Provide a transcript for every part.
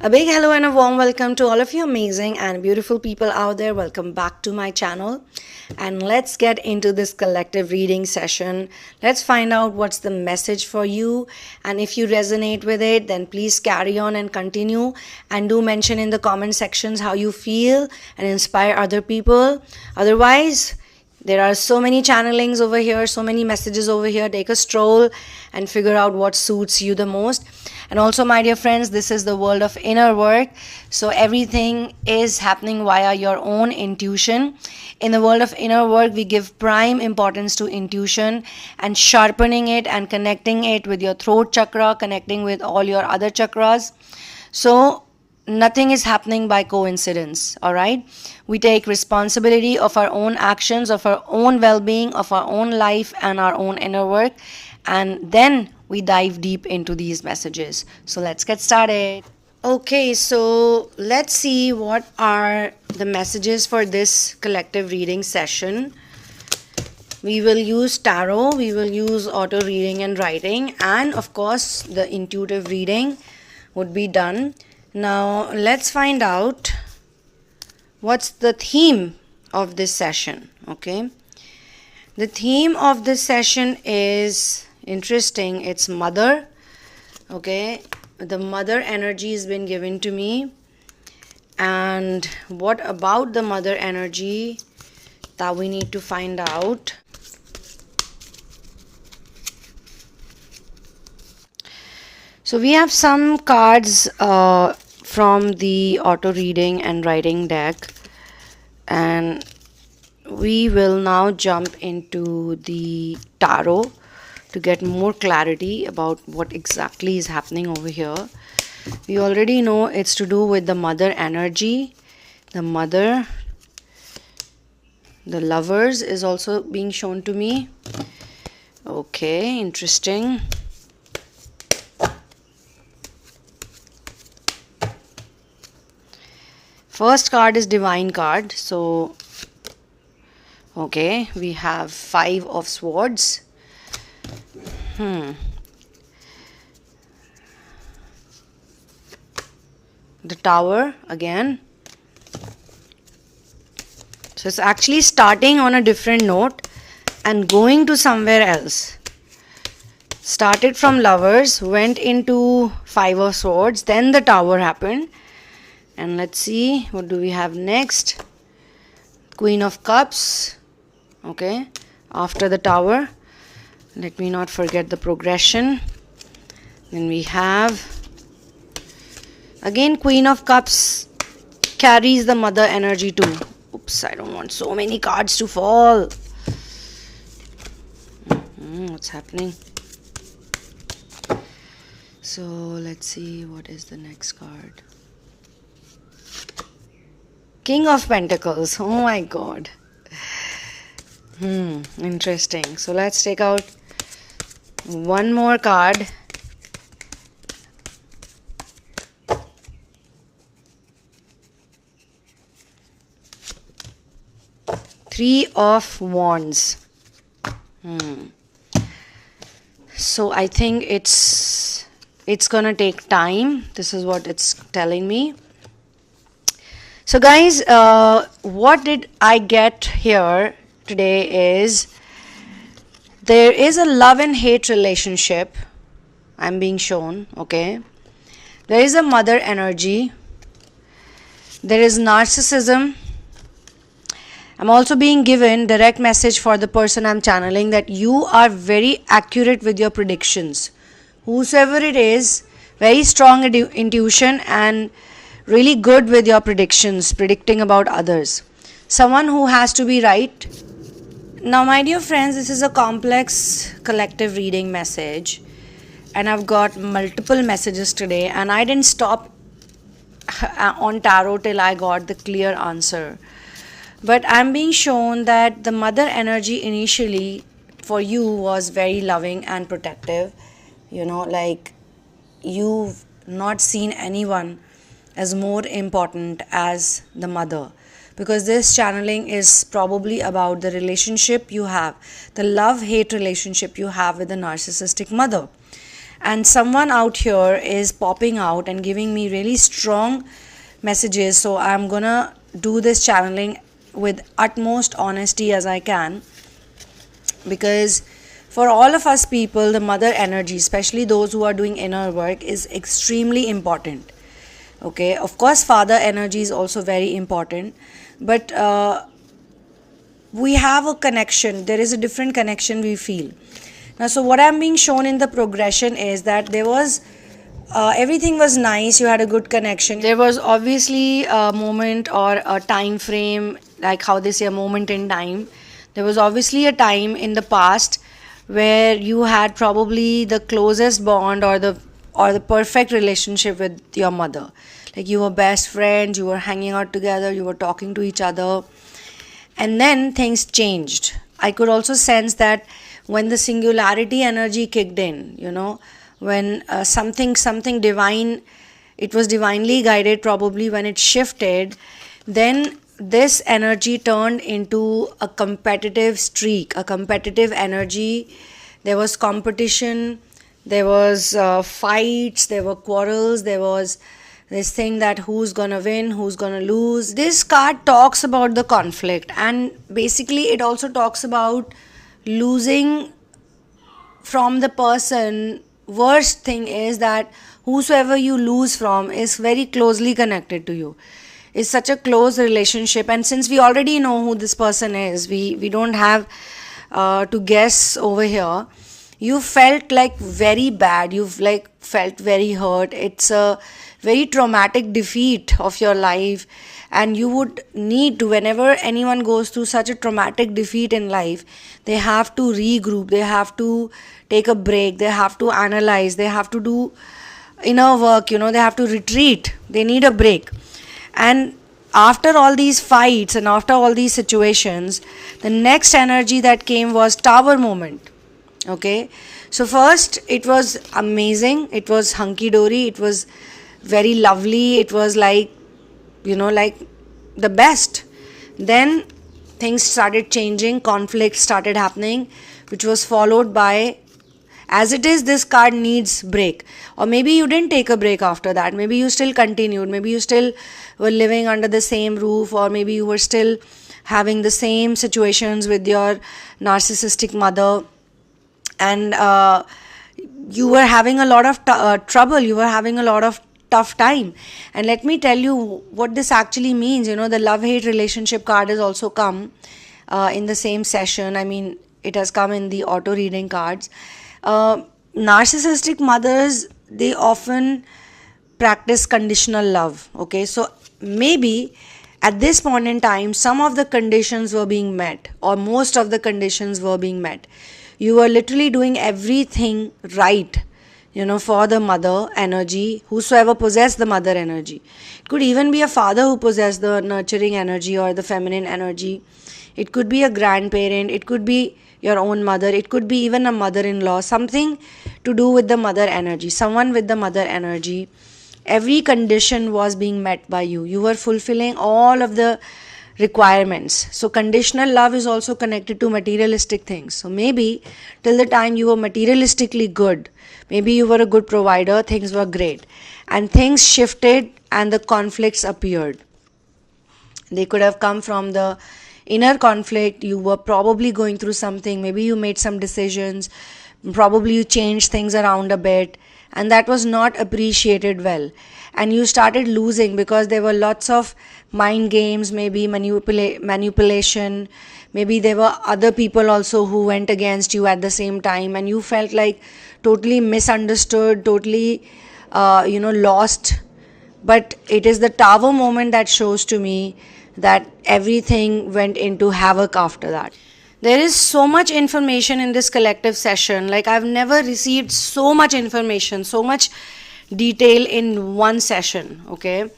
A big hello and a warm welcome to all of you amazing and beautiful people out there. Welcome back to my channel. And let's get into this collective reading session. Let's find out what's the message for you. And if you resonate with it, then please carry on and continue. And do mention in the comment sections how you feel and inspire other people. Otherwise, there are so many channelings over here, so many messages over here. Take a stroll and figure out what suits you the most. And also, my dear friends, this is the world of inner work. So everything is happening via your own intuition. In the world of inner work, we give prime importance to intuition and sharpening it and connecting it with your throat chakra, connecting with all your other chakras. So nothing is happening by coincidence, all right? We take responsibility of our own actions, of our own well-being, of our own life and our own inner work. And then we dive deep into these messages. So let's get started. Okay, so let's see what are the messages for this collective reading session. We will use tarot, we will use auto reading and writing, and of course the intuitive reading would be done. Now let's find out what's the theme of this session. Okay, the theme of this session is interesting. It's mother. Okay, the mother energy has been given to me, and what about the mother energy that we need to find out. So we have some cards from the auto reading and writing deck, and we will now jump into the tarot to get more clarity about what exactly is happening over here. We already know it's to do with the mother energy. The mother, the lovers is also being shown to me. Okay, interesting. First card is divine card. So okay, we have 5 of swords. The tower again. So it's actually starting on a different note and going to somewhere else. Started from lovers, went into 5 of swords, then the tower happened. And let's see, what do we have next? Queen of Cups. Okay, after the tower. Let me not forget the progression. Then we have again Queen of Cups carries the mother energy too. Oops, I don't want so many cards to fall. What's happening? So let's see, what is the next card? King of Pentacles. Oh my god. Interesting. So let's take out one more card. Three of Wands. So I think it's gonna take time. This is what it's telling me. So guys, what did I get here today is there is a love and hate relationship I'm being shown. Okay, there is a mother energy, there is narcissism. I'm also being given direct message for the person I'm channeling that you are very accurate with your predictions. Whosoever it is, very strong intuition and really good with your predictions, predicting about others. Someone who has to be right. Now, my dear friends, this is a complex collective reading message, and I've got multiple messages today, and I didn't stop on tarot till I got the clear answer. But I'm being shown that the mother energy initially for you was very loving and protective. You know, like you've not seen anyone as more important as the mother, because this channeling is probably about the relationship you have, the love-hate relationship you have with the narcissistic mother. And someone out here is popping out and giving me really strong messages. So I'm gonna do this channeling with utmost honesty as I can, because for all of us people, the mother energy, especially those who are doing inner work, is extremely important. Okay, of course father energy is also very important, but we have a connection. There is a different connection we feel now. So what I'm being shown in the progression is that there was everything was nice, you had a good connection. There was obviously a moment or a time frame, like how they say a moment in time. There was obviously a time in the past where you had probably the closest bond or the perfect relationship with your mother. Like you were best friends, you were hanging out together, you were talking to each other. And then things changed. I could also sense that when the singularity energy kicked in, when something divine, it was divinely guided probably, when it shifted, then this energy turned into a competitive streak, a competitive energy. There was competition, there was fights, there were quarrels, there was this thing that who's gonna win, who's gonna lose. This card talks about the conflict, and basically it also talks about losing from the person. Worst thing is that whosoever you lose from is very closely connected to you. It's such a close relationship, and since we already know who this person is, we don't have to guess over here. You felt like very bad, you've like felt very hurt. It's a very traumatic defeat of your life, and you would need to, whenever anyone goes through such a traumatic defeat in life, they have to regroup, they have to take a break, they have to analyze, they have to do inner work, they have to retreat, they need a break. And after all these fights and after all these situations, the next energy that came was tower moment. Okay, so first it was amazing, it was hunky-dory, it was very lovely, it was like like the best. Then things started changing, conflict started happening, which was followed by, as it is, this card needs break. Or maybe you didn't take a break after that, maybe you still continued, maybe you still were living under the same roof, or maybe you were still having the same situations with your narcissistic mother, and you were having a lot of trouble, you were having a lot of tough time. And let me tell you what this actually means. The love-hate relationship card has also come in the same session. I mean, it has come in the auto reading cards. Narcissistic mothers, they often practice conditional love. Okay, so maybe at this point in time, some of the conditions were being met, or most of the conditions were being met. You were literally doing everything right, for the mother energy, whosoever possessed the mother energy. It could even be a father who possessed the nurturing energy or the feminine energy. It could be a grandparent, it could be your own mother, it could be even a mother-in-law, something to do with the mother energy, someone with the mother energy. Every condition was being met by you. You were fulfilling all of the requirements. So conditional love is also connected to materialistic things. So maybe till the time you were materialistically good, maybe you were a good provider, things were great, and things shifted and the conflicts appeared. They could have come from the inner conflict. You were probably going through something, maybe you made some decisions, probably you changed things around a bit, and that was not appreciated well, and you started losing because there were lots of mind games, maybe manipulation, maybe there were other people also who went against you at the same time, and you felt like totally misunderstood, totally lost. But it is the tower moment that shows to me that everything went into havoc after that. There is so much information in this collective session. Like, I've never received so much information, so much detail in one session. Okay,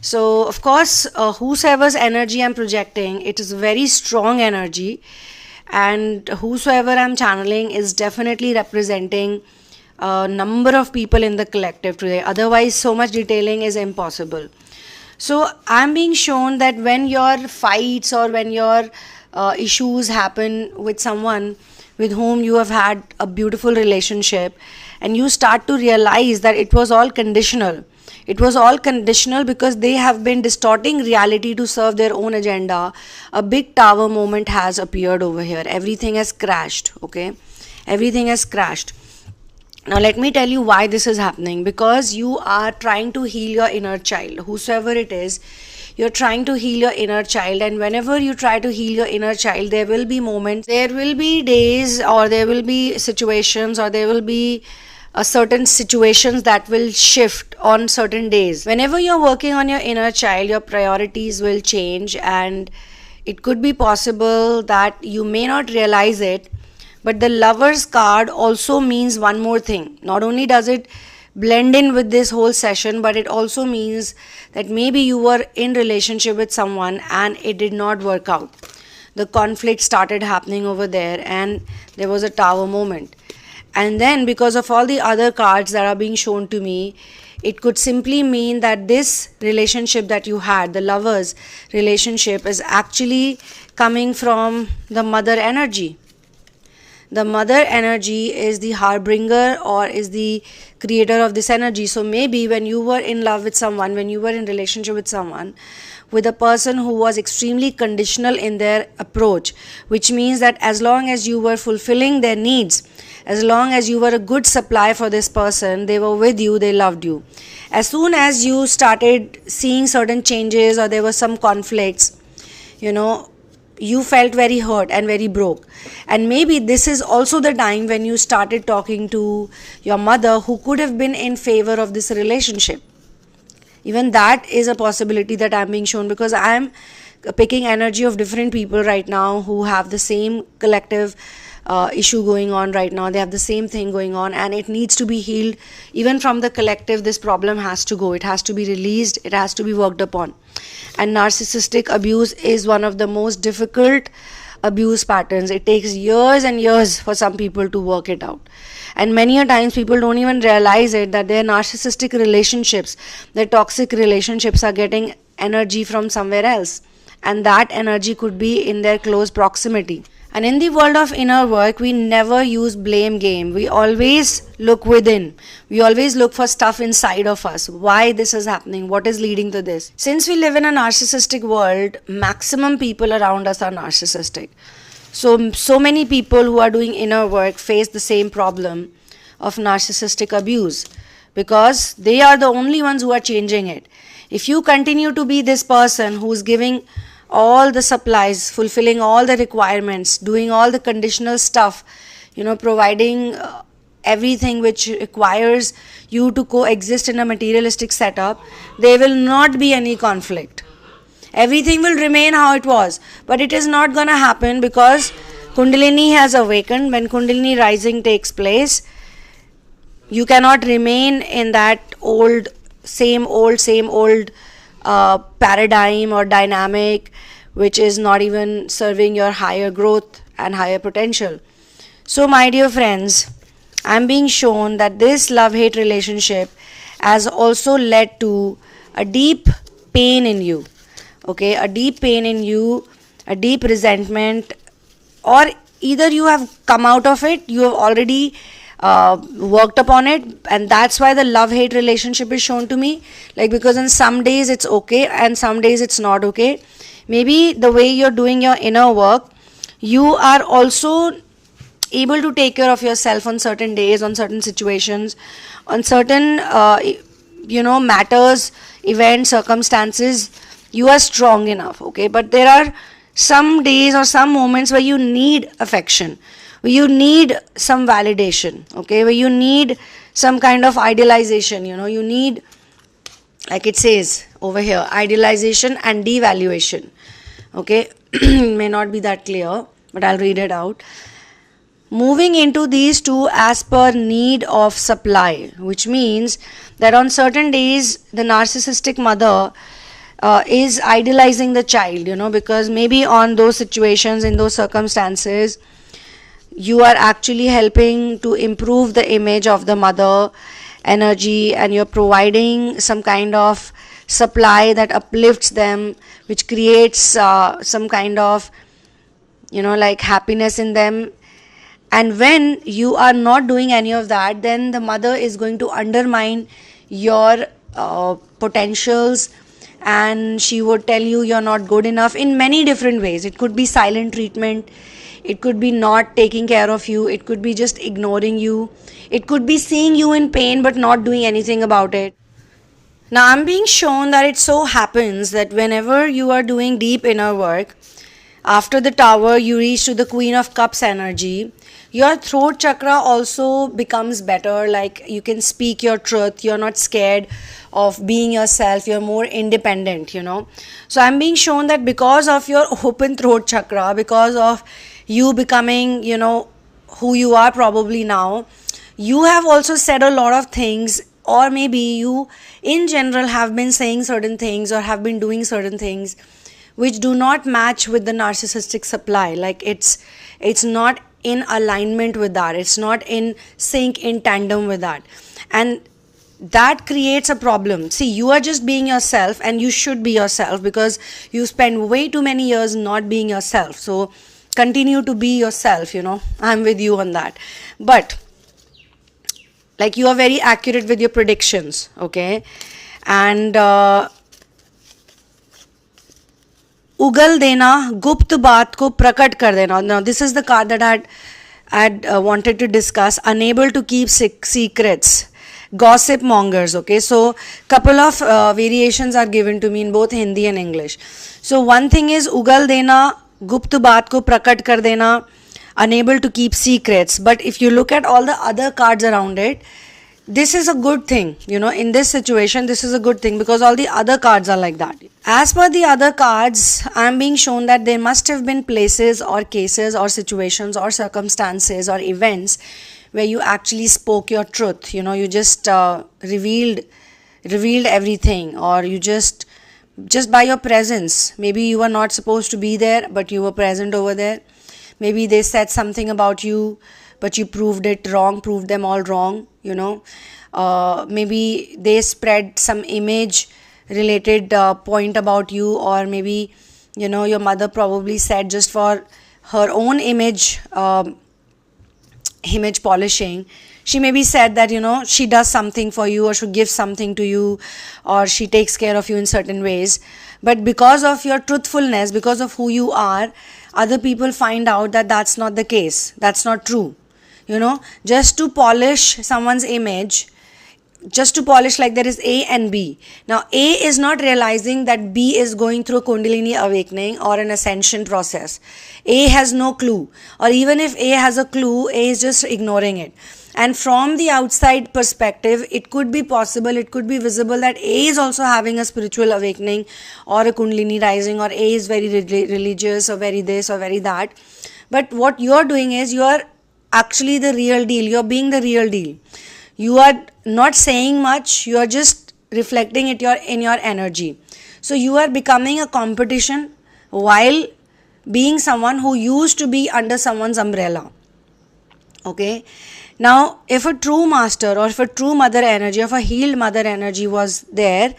so of course, whosoever's energy I'm projecting, it is very strong energy, and whosoever I'm channeling is definitely representing a number of people in the collective today. Otherwise, so much detailing is impossible. So I'm being shown that when your fights or when your issues happen with someone with whom you have had a beautiful relationship, and you start to realize that it was all conditional. It was all conditional because they have been distorting reality to serve their own agenda. A big tower moment has appeared over here. Everything has crashed, okay? Everything has crashed. Now let me tell you why this is happening. Because you are trying to heal your inner child, whosoever it is. You're trying to heal your inner child, and whenever you try to heal your inner child, there will be moments, there will be days, or there will be situations, or there will be certain situations that will shift on certain days. Whenever you're working on your inner child, your priorities will change, and it could be possible that you may not realize it. But the Lover's card also means one more thing. Not only does it blend in with this whole session, but it also means that maybe you were in relationship with someone and it did not work out. The conflict started happening over there, and there was a tower moment. And then because of all the other cards that are being shown to me, it could simply mean that this relationship that you had, the Lover's relationship, is actually coming from the mother energy. The mother energy is the harbinger or is the creator of this energy. So maybe when you were in love with someone, when you were in relationship with someone, with a person who was extremely conditional in their approach, which means that as long as you were fulfilling their needs, as long as you were a good supply for this person, they were with you, they loved you. As soon as you started seeing certain changes or there were some conflicts, you felt very hurt and very broke. And maybe this is also the time when you started talking to your mother, who could have been in favor of this relationship. Even that is a possibility that I'm being shown, because I'm picking energy of different people right now who have the same collective issue going on right now. They have the same thing going on, and it needs to be healed. Even from the collective, this problem has to go. It has to be released. It has to be worked upon. And narcissistic abuse is one of the most difficult abuse patterns. It takes years and years for some people to work it out. And many a times people don't even realize it, that their narcissistic relationships, their toxic relationships are getting energy from somewhere else. And that energy could be in their close proximity. And in the world of inner work, we never use blame game. We always look within. We always look for stuff inside of us. Why this is happening? What is leading to this? Since we live in a narcissistic world, maximum people around us are narcissistic. So many people who are doing inner work face the same problem of narcissistic abuse, because they are the only ones who are changing it. If you continue to be this person who is giving all the supplies, fulfilling all the requirements, doing all the conditional stuff, providing everything which requires you to coexist in a materialistic setup, there will not be any conflict. Everything will remain how it was. But it is not going to happen, because Kundalini has awakened. When Kundalini rising takes place, you cannot remain in that same old paradigm or dynamic, which is not even serving your higher growth and higher potential. So my dear friends, I'm being shown that this love-hate relationship has also led to a deep pain in you. Okay, a deep pain in you, a deep resentment, or either you have come out of it, you have already worked upon it, and that's why the love-hate relationship is shown to me. Because in some days it's okay and some days it's not okay. Maybe the way you're doing your inner work, you are also able to take care of yourself on certain days, on certain situations, on certain matters, events, circumstances. You are strong enough, okay? But there are some days or some moments where you need affection, where you need some validation, okay? Where you need some kind of idealization, you need, like it says over here, idealization and devaluation, okay? May not be that clear, but I'll read it out. Moving into these two as per need of supply, which means that on certain days, the narcissistic mother is idealizing the child, because maybe on those situations, in those circumstances, you are actually helping to improve the image of the mother energy, and you're providing some kind of supply that uplifts them, which creates some kind of, happiness in them. And when you are not doing any of that, then the mother is going to undermine your potentials, and she would tell you you're not good enough in many different ways. It could be silent treatment, it could be not taking care of you, it could be just ignoring you, it could be seeing you in pain but not doing anything about it. Now, I'm being shown that it so happens that whenever you are doing deep inner work, after the tower, you reach to the Queen of Cups energy. Your throat chakra also becomes better. Like, you can speak your truth. You're not scared of being yourself. You're more independent, So, I'm being shown that because of your open throat chakra, because of you becoming, who you are probably now, you have also said a lot of things, or maybe you in general have been saying certain things or have been doing certain things which do not match with the narcissistic supply. Like, it's not in alignment with that, it's not in sync, in tandem with that, and that creates a problem. See, you are just being yourself, and you should be yourself because you spend way too many years not being yourself. So continue to be yourself, I'm with you on that. But like, you are very accurate with your predictions, okay? And उगल देना, गुप्त बात को प्रकट कर देना. Now, this is the card that I had wanted to discuss. Unable to keep secrets, gossip mongers. Okay, so couple of variations are given to me in both Hindi and English. So one thing is उगल देना, गुप्त बात को प्रकट कर देना, unable to keep secrets. But if you look at all the other cards around it, this is a good thing, in this situation, this is a good thing because all the other cards are like that. As per the other cards, I am being shown that there must have been places or cases or situations or circumstances or events where you actually spoke your truth, you just revealed everything, or you just by your presence, maybe you were not supposed to be there, but you were present over there. Maybe they said something about you, but you proved it wrong, proved them all wrong, maybe they spread some image related point about you, or maybe, your mother probably said just for her own image polishing, she maybe said that, she does something for you, or she gives something to you, or she takes care of you in certain ways. But because of your truthfulness, because of who you are, other people find out that that's not the case, that's not true. Just to polish someone's image, just to polish, like there is A and B. Now, A is not realizing that B is going through a Kundalini awakening or an ascension process. A has no clue, or even if A has a clue, A is just ignoring it. And from the outside perspective, it could be possible, it could be visible that A is also having a spiritual awakening or a Kundalini rising, or A is very religious or very this or very that. But what you're doing is you're actually the real deal. You're being the real deal. You are not saying much. You are just reflecting it in your energy. So you are becoming a competition while being someone who used to be under someone's umbrella. Okay. Now, if a true master or if a true mother energy, if a healed mother energy was there,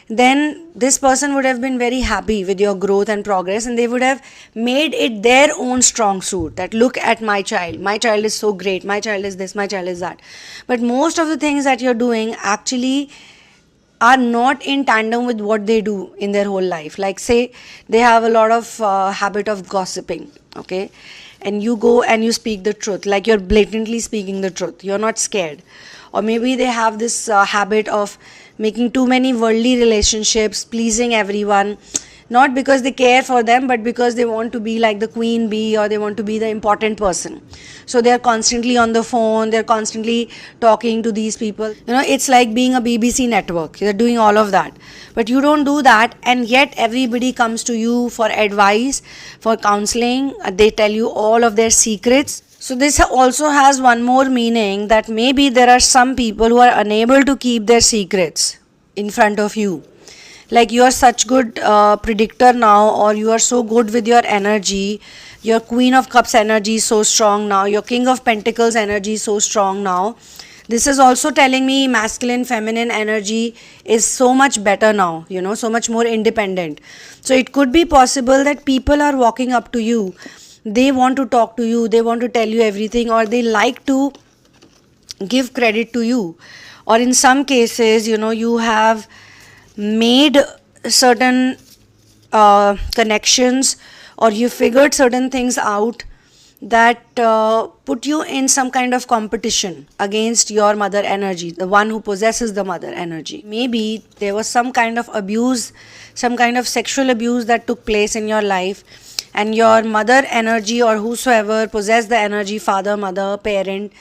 then this person would have been very happy with your growth and progress, and they would have made it their own strong suit. That look at my child is so great, my child is this, my child is that. But most of the things that you're doing actually are not in tandem with what they do in their whole life. Like, say they have a lot of habit of gossiping, okay, and you go and you speak the truth, like you're blatantly speaking the truth, you're not scared. Or maybe they have this habit of making too many worldly relationships, pleasing everyone, not because they care for them, but because they want to be like the queen bee, or they want to be the important person. So they're constantly on the phone, they're constantly talking to these people. It's like being a BBC network. They're doing all of that. But you don't do that, and yet everybody comes to you for advice, for counseling. They tell you all of their secrets. So this also has one more meaning, that maybe there are some people who are unable to keep their secrets in front of you. Like, you are such good predictor now, or you are so good with your energy, your Queen of Cups energy is so strong now, your King of Pentacles energy is so strong now. This is also telling me masculine, feminine energy is so much better now, so much more independent. So it could be possible that people are walking up to you they want to talk to you, they want to tell you everything, or they like to give credit to you. Or in some cases, you have made certain connections, or you figured certain things out that put you in some kind of competition against your mother energy, the one who possesses the mother energy. Maybe there was some kind of abuse, some kind of sexual abuse that took place in your life, and your mother energy, or whosoever possessed the energy, father, mother, parent,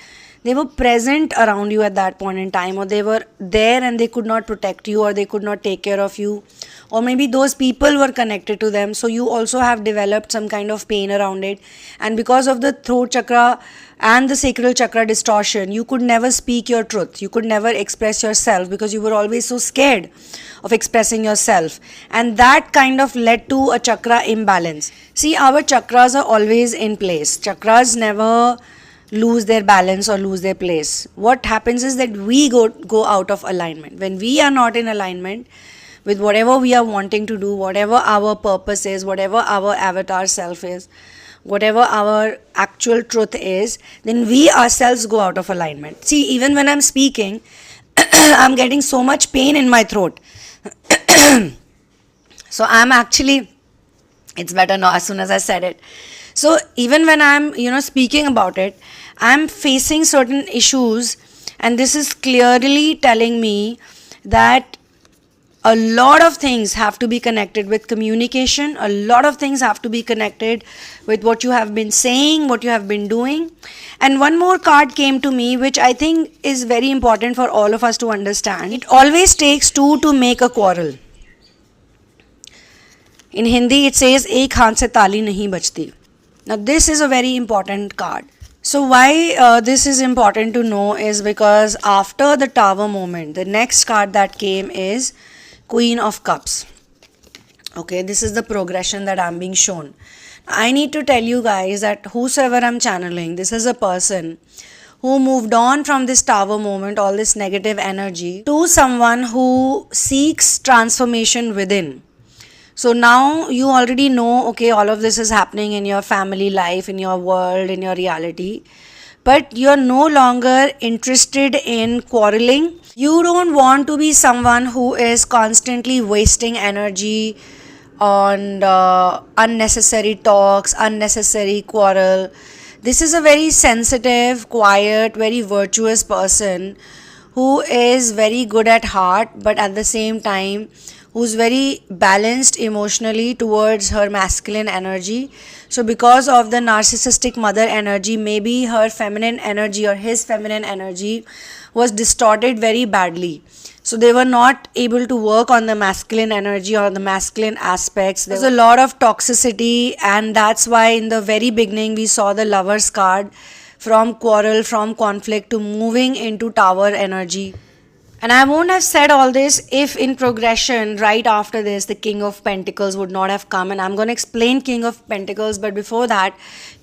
they were present around you at that point in time, or they were there and they could not protect you, or they could not take care of you, or maybe those people were connected to them, so you also have developed some kind of pain around it. And because of the throat chakra and the sacral chakra distortion, you could never speak your truth, you could never express yourself, because you were always so scared of expressing yourself, and that kind of led to a chakra imbalance. See, our chakras are always in place. Chakras never lose their balance or lose their place. What happens is that we go out of alignment. When we are not in alignment with whatever we are wanting to do, whatever our purpose is, whatever our avatar self is, whatever our actual truth is, then we ourselves go out of alignment. See, even when I'm speaking, I'm getting so much pain in my throat. So I'm actually, it's better now as soon as I said it. So even when I'm, speaking about it, I'm facing certain issues, and this is clearly telling me that a lot of things have to be connected with communication. A lot of things have to be connected with what you have been saying, what you have been doing. And one more card came to me, which I think is very important for all of us to understand. It always takes two to make a quarrel. In Hindi, it says, "Ek haath se taali nahi bajti." Now, this is a very important card. So why this is important to know is because after the Tower moment, the next card that came is Queen of Cups. Okay, this is the progression that I'm being shown. I need to tell you guys that whosoever I'm channeling, this is a person who moved on from this Tower moment, all this negative energy, to someone who seeks transformation within. So now you already know, okay, all of this is happening in your family life, in your world, in your reality. But you're no longer interested in quarreling. You don't want to be someone who is constantly wasting energy on unnecessary talks, unnecessary quarrel. This is a very sensitive, quiet, very virtuous person who is very good at heart, but at the same time who's very balanced emotionally towards her masculine energy. So because of the narcissistic mother energy, maybe her feminine energy or his feminine energy was distorted very badly. So they were not able to work on the masculine energy or the masculine aspects. There's a lot of toxicity, and that's why in the very beginning we saw the Lover's card, from quarrel, from conflict to moving into Tower energy. And I won't have said all this if in progression right after this the King of Pentacles would not have come, and I'm going to explain King of Pentacles. But before that,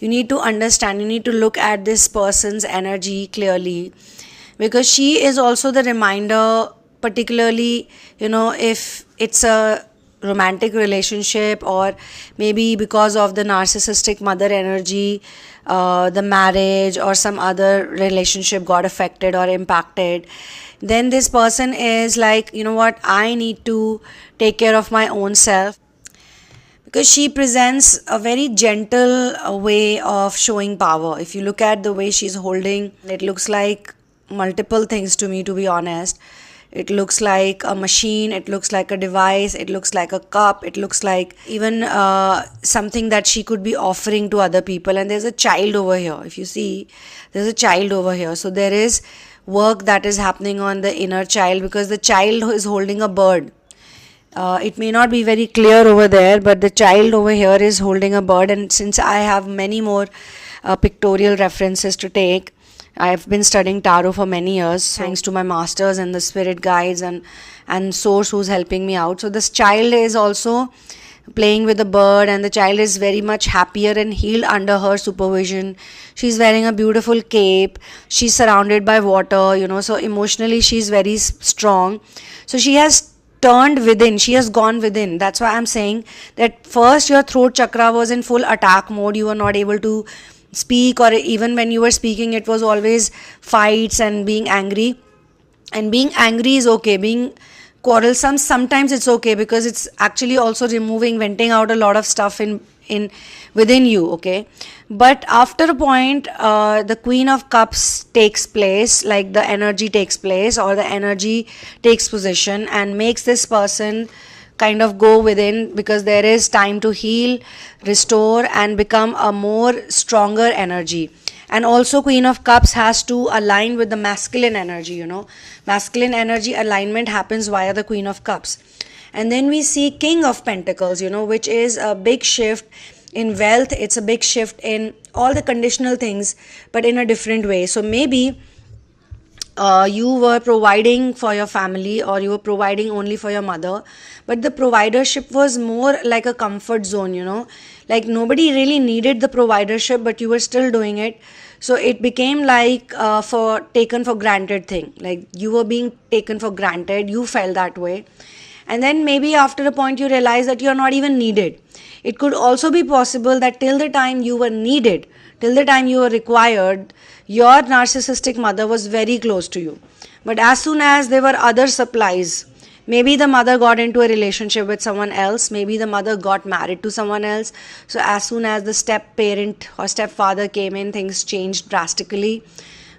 you need to understand, you need to look at this person's energy clearly, because she is also the reminder, particularly if it's a romantic relationship, or maybe because of the narcissistic mother energy, the marriage or some other relationship got affected or impacted. Then this person is like, what, I need to take care of my own self, because she presents a very gentle way of showing power. If you look at the way she's holding, it looks like multiple things to me, to be honest. It looks like a machine, it looks like a device, it looks like a cup, it looks like even something that she could be offering to other people. And there's a child over here. If you see, there's a child over here. So there is work that is happening on the inner child, because the child is holding a bird. It may not be very clear over there, but the child over here is holding a bird. And since I have many more pictorial references to take, I've been studying tarot for many years, thanks to my masters and the spirit guides and source who's helping me out. So this child is also playing with the bird, and the child is very much happier and healed under her supervision. She's wearing a beautiful cape. She's surrounded by water, so emotionally she's very strong. So she has turned within. She has gone within. That's why I'm saying that first your throat chakra was in full attack mode. You were not able to speak, or even when you were speaking, it was always fights and being angry. And being angry is okay. Being quarrelsome, sometimes it's okay, because it's actually also venting out a lot of stuff in within you, okay? But after a point, the Queen of Cups takes place, like the energy takes place, or the energy takes position and makes this person kind of go within, because there is time to heal, restore, and become a more stronger energy. And also Queen of Cups has to align with the masculine energy, masculine energy alignment happens via the Queen of Cups. And then we see King of Pentacles, which is a big shift in wealth. It's a big shift in all the conditional things, but in a different way. So maybe you were providing for your family, or you were providing only for your mother, but the providership was more like a comfort zone, like nobody really needed the providership, but you were still doing it. So it became like for taken for granted thing, like you were being taken for granted. You felt that way. And then maybe after a point you realize that you're not even needed. It could also be possible that till the time you were needed, till the time you were required, your narcissistic mother was very close to you. But as soon as there were other supplies, maybe the mother got into a relationship with someone else, maybe the mother got married to someone else. So as soon as the step parent or stepfather came in, things changed drastically.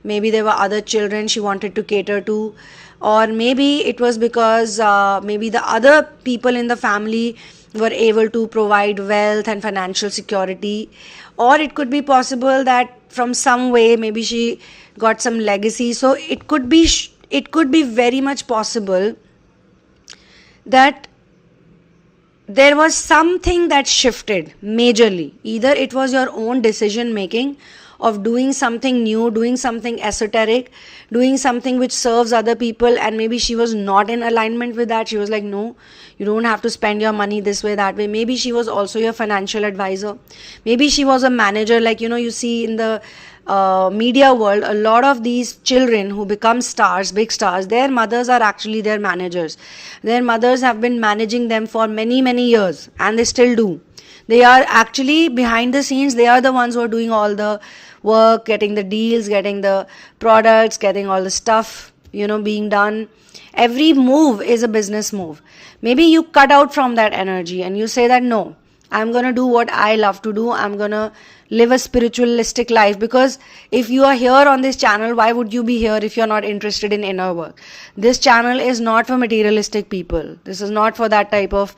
Maybe there were other children she wanted to cater to, or maybe it was because maybe the other people in the family were able to provide wealth and financial security. Or it could be possible that from some way maybe she got some legacy. So it could be very much possible that there was something that shifted majorly. Either it was your own decision making of doing something new, doing something esoteric, doing something which serves other people, and maybe she was not in alignment with that. She was like, no, you don't have to spend your money this way, that way. Maybe she was also your financial advisor. Maybe she was a manager, like you see in the media world, a lot of these children who become stars, big stars, their mothers are actually their managers. Their mothers have been managing them for many years, and they still do. They are actually behind the scenes. They are the ones who are doing all the work, getting the deals, getting the products, getting all the stuff, being done. Every move is a business move. Maybe you cut out from that energy and you say that, no, I'm going to do what I love to do. I'm going to live a spiritualistic life. Because if you are here on this channel, why would you be here if you're not interested in inner work? This channel is not for materialistic people. This is not for that type of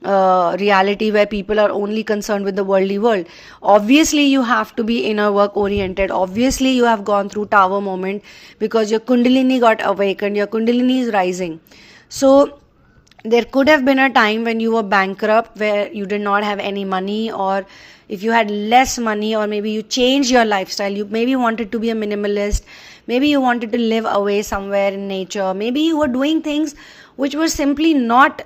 reality where people are only concerned with the worldly world. Obviously you have to be inner work oriented. Obviously you have gone through tower moment, because your kundalini got awakened, your kundalini is rising. So there could have been a time when you were bankrupt, where you did not have any money, or if you had less money, or maybe you changed your lifestyle. You maybe wanted to be a minimalist, maybe you wanted to live away somewhere in nature, maybe you were doing things which were simply not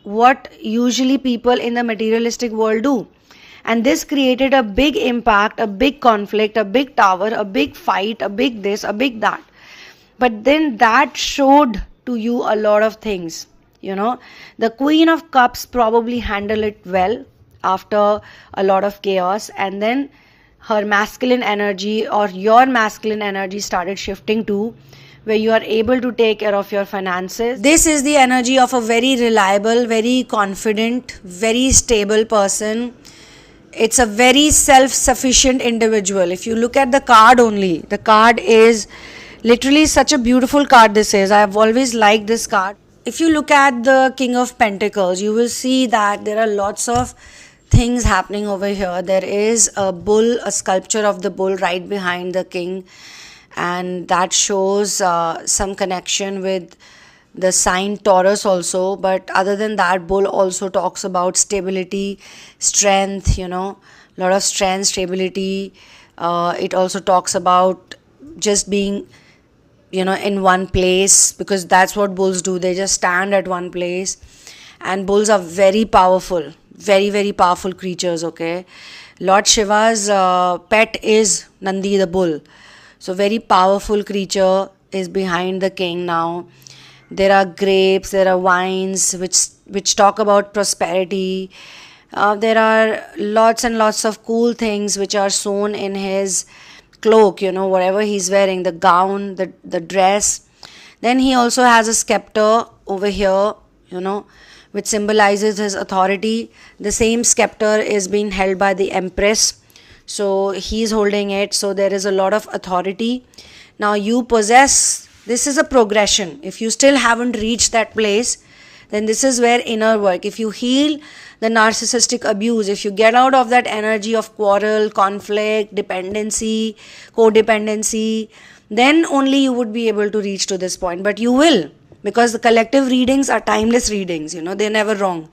what usually people in the materialistic world do. And this created a big impact, a big conflict, a big tower, a big fight, a big this, a big that. But then that showed to you a lot of things. The Queen of Cups probably handled it well after a lot of chaos, and then her masculine energy, or your masculine energy, started shifting too, where you are able to take care of your finances. This is the energy of a very reliable, very confident, very stable person. It's a very self-sufficient individual. If you look at the card only, the card is literally such a beautiful card this is. I have always liked this card. If you look at the King of Pentacles, you will see that there are lots of things happening over here. There is a bull, a sculpture of the bull right behind the king, and that shows some connection with the sign Taurus also. But other than that, bull also talks about stability, strength, lot of strength, stability. It also talks about just being in one place, because that's what bulls do. They just stand at one place. And bulls are very powerful, very powerful creatures, okay? Lord Shiva's pet is Nandi the bull. So very powerful creature is behind the king now. There are grapes, there are wines which talk about prosperity. There are lots and lots of cool things which are sewn in his cloak, whatever he's wearing, the gown, the dress. Then he also has a scepter over here, which symbolizes his authority. The same scepter is being held by the Empress. So he's holding it. So there is a lot of authority. Now you possess, this is a progression. If you still haven't reached that place, then this is where inner work. If you heal the narcissistic abuse, if you get out of that energy of quarrel, conflict, dependency, codependency, then only you would be able to reach to this point. But you will, because the collective readings are timeless readings, they're never wrong.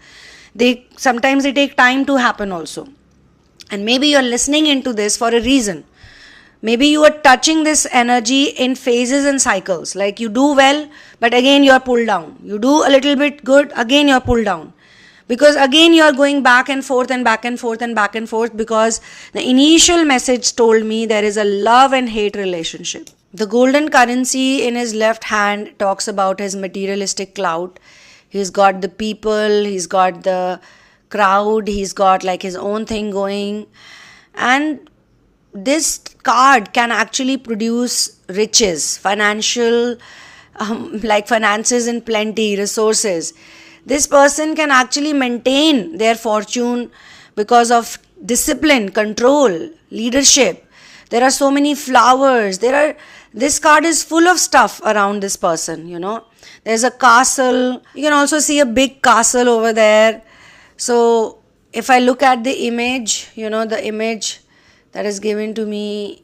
Sometimes they take time to happen also. And maybe you're listening into this for a reason. Maybe you are touching this energy in phases and cycles. Like you do well, but again you are pulled down. You do a little bit good, again you are pulled down. Because again you are going back and forth and back and forth and back and forth, because the initial message told me there is a love and hate relationship. The golden currency in his left hand talks about his materialistic clout. He's got the people, he's got the crowd, he's got like his own thing going. And this card can actually produce riches, financial, like finances in plenty, resources. This person can actually maintain their fortune because of discipline, control, leadership. There are so many flowers. This card is full of stuff around this person, There's a castle. You can also see a big castle over there. So if I look at the image, the image that is given to me,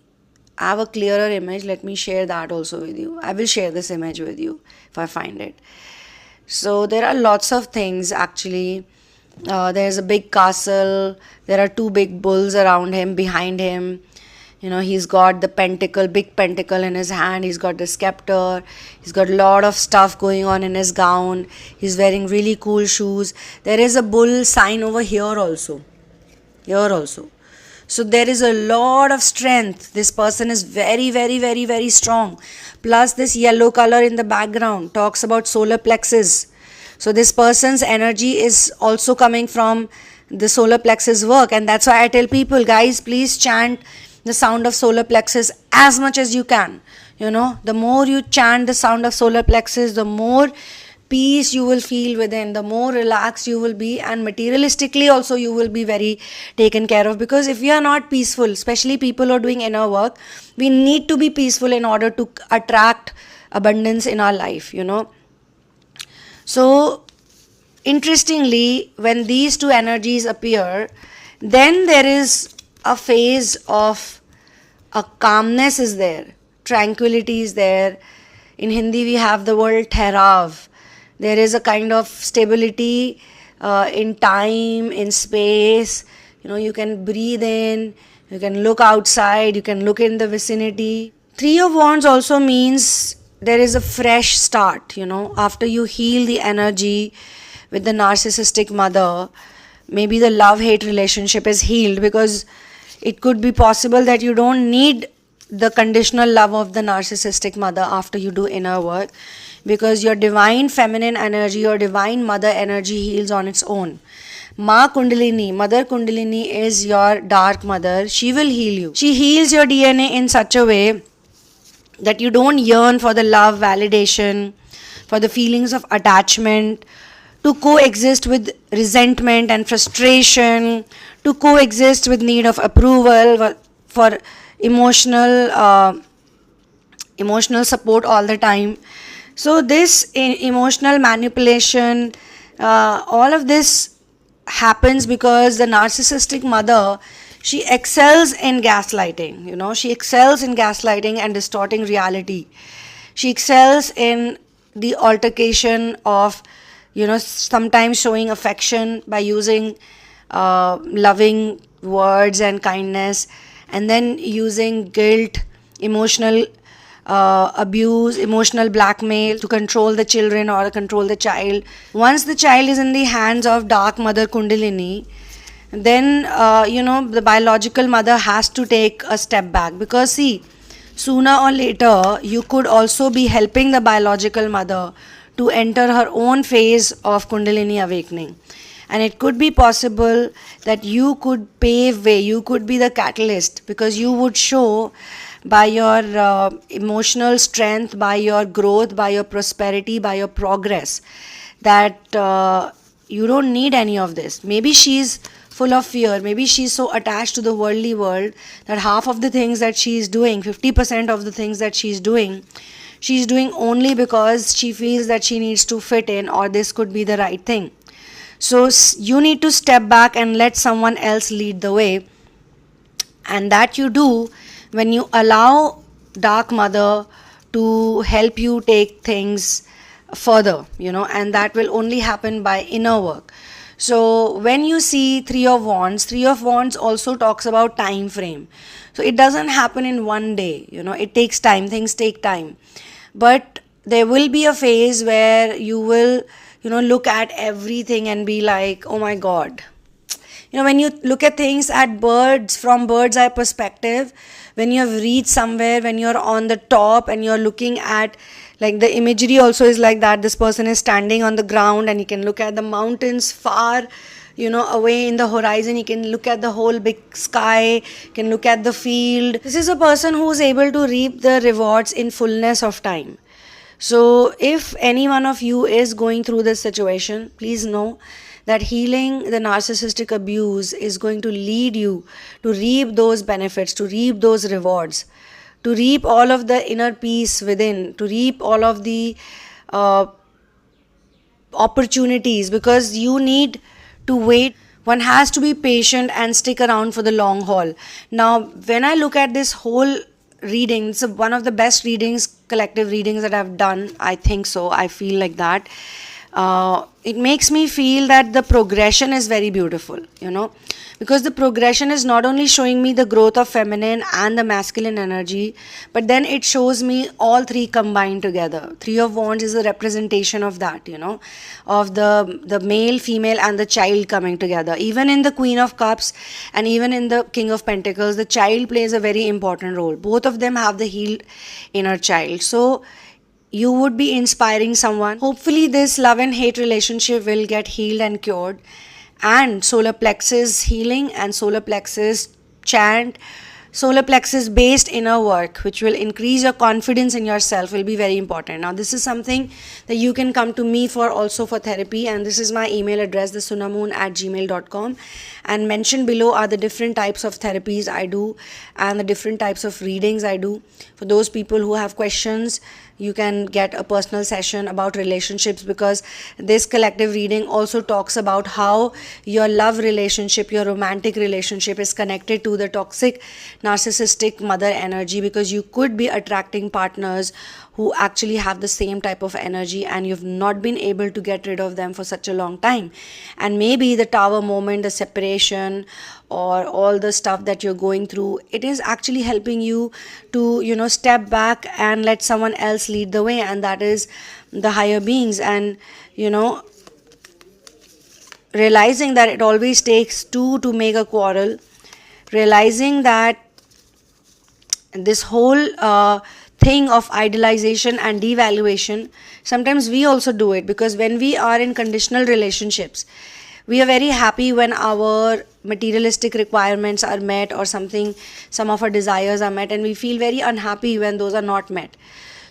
I have a clearer image. Let me share that also with you. I will share this image with you if I find it. So there are lots of things actually. There's a big castle. There are two big bulls around him, behind him. He's got the pentacle, big pentacle in his hand. He's got the scepter. He's got a lot of stuff going on in his gown. He's wearing really cool shoes. There is a bull sign over here also. So there is a lot of strength. This person is very, very, very, very strong. Plus this yellow color in the background talks about solar plexus. So this person's energy is also coming from the solar plexus work. And that's why I tell people, guys, please chant the sound of solar plexus as much as you can. The more you chant the sound of solar plexus, the more peace you will feel within, the more relaxed you will be, and materialistically also you will be very taken care of. Because if we are not peaceful, especially people who are doing inner work, we need to be peaceful in order to attract abundance in our life, So interestingly, when these two energies appear, then there is a phase of a calmness is there, tranquility is there. In Hindi we have the word therav. There is a kind of stability in time, in space. You can breathe in, you can look outside, you can look in the vicinity. 3 of Wands also means there is a fresh start, after you heal the energy with the narcissistic mother. Maybe the love-hate relationship is healed, because it could be possible that you don't need the conditional love of the narcissistic mother after you do inner work, because your divine feminine energy, your divine mother energy heals on its own. Ma Kundalini, Mother Kundalini is your dark mother. She will heal you. She heals your DNA in such a way that you don't yearn for the love, validation, for the feelings of attachment, to coexist with resentment and frustration, to coexist with need of approval, for emotional support all the time. So this emotional manipulation, all of this happens because the narcissistic mother, she excels in gaslighting. She excels in gaslighting and distorting reality. She excels in the altercation of, sometimes showing affection by using loving words and kindness, and then using guilt, emotional abuse, emotional blackmail to control the children or control the child. Once the child is in the hands of dark mother Kundalini, then the biological mother has to take a step back, because see, sooner or later you could also be helping the biological mother to enter her own phase of Kundalini awakening. And it could be possible that you could pave way, you could be the catalyst, because you would show by your emotional strength, by your growth, by your prosperity, by your progress, that you don't need any of this. Maybe she's full of fear, maybe she's so attached to the worldly world that half of the things that she's doing, 50% of the things that she's doing only because she feels that she needs to fit in, or this could be the right thing. So you need to step back and let someone else lead the way. And that you do when you allow Dark Mother to help you take things further, and that will only happen by inner work. So when you see Three of Wands also talks about time frame. So it doesn't happen in one day, it takes time, things take time. But there will be a phase where you will look at everything and be like, oh my God. When you look at things from bird's eye perspective, when you have reached somewhere, when you're on the top and you're looking at, like, the imagery also is like that. This person is standing on the ground and you can look at the mountains far, away in the horizon. You can look at the whole big sky, you can look at the field. This is a person who is able to reap the rewards in fullness of time. So if any one of you is going through this situation, please know that healing the narcissistic abuse is going to lead you to reap those benefits, to reap those rewards, to reap all of the inner peace within, to reap all of the opportunities, because you need to wait. One has to be patient and stick around for the long haul. Now, when I look at this whole reading, it's one of the best readings, collective readings that I've done. I think so. I feel like that. It makes me feel that the progression is very beautiful, because the progression is not only showing me the growth of feminine and the masculine energy, but then it shows me all three combined together. Three of Wands is a representation of that, of the male, female and the child coming together. Even in the Queen of Cups and even in the King of Pentacles, the child plays a very important role. Both of them have the healed inner child. So you would be inspiring someone. Hopefully this love and hate relationship will get healed and cured, and solar plexus healing and solar plexus chant, solar plexus based inner work, which will increase your confidence in yourself, will be very important. Now this is something that you can come to me for, also for therapy, and this is my email address, TheSunamoon@gmail.com, and mentioned below are the different types of therapies I do and the different types of readings I do. For those people who have questions, you can get a personal session about relationships, because this collective reading also talks about how your love relationship, your romantic relationship is connected to the toxic narcissistic mother energy, because you could be attracting partners who actually have the same type of energy and you've not been able to get rid of them for such a long time. And maybe the tower moment, the separation, or all the stuff that you're going through, it is actually helping you to step back and let someone else lead the way, and that is the higher beings. And realizing that it always takes two to make a quarrel, realizing that this whole thing of idealization and devaluation, sometimes we also do it, because when we are in conditional relationships, we are very happy when our materialistic requirements are met, or some of our desires are met, and we feel very unhappy when those are not met.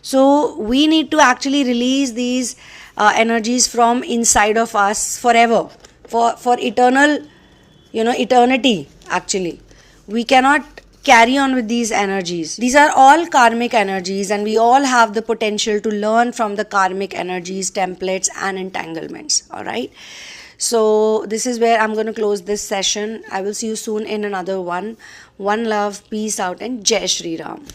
So we need to actually release these energies from inside of us forever, for eternal, eternity. Actually, we cannot carry on with these energies. These are all karmic energies, and we all have the potential to learn from the karmic energies, templates and entanglements. All right. So this is where I'm going to close this session. I will see you soon in another one. One love, peace out, and Jai Shri Ram.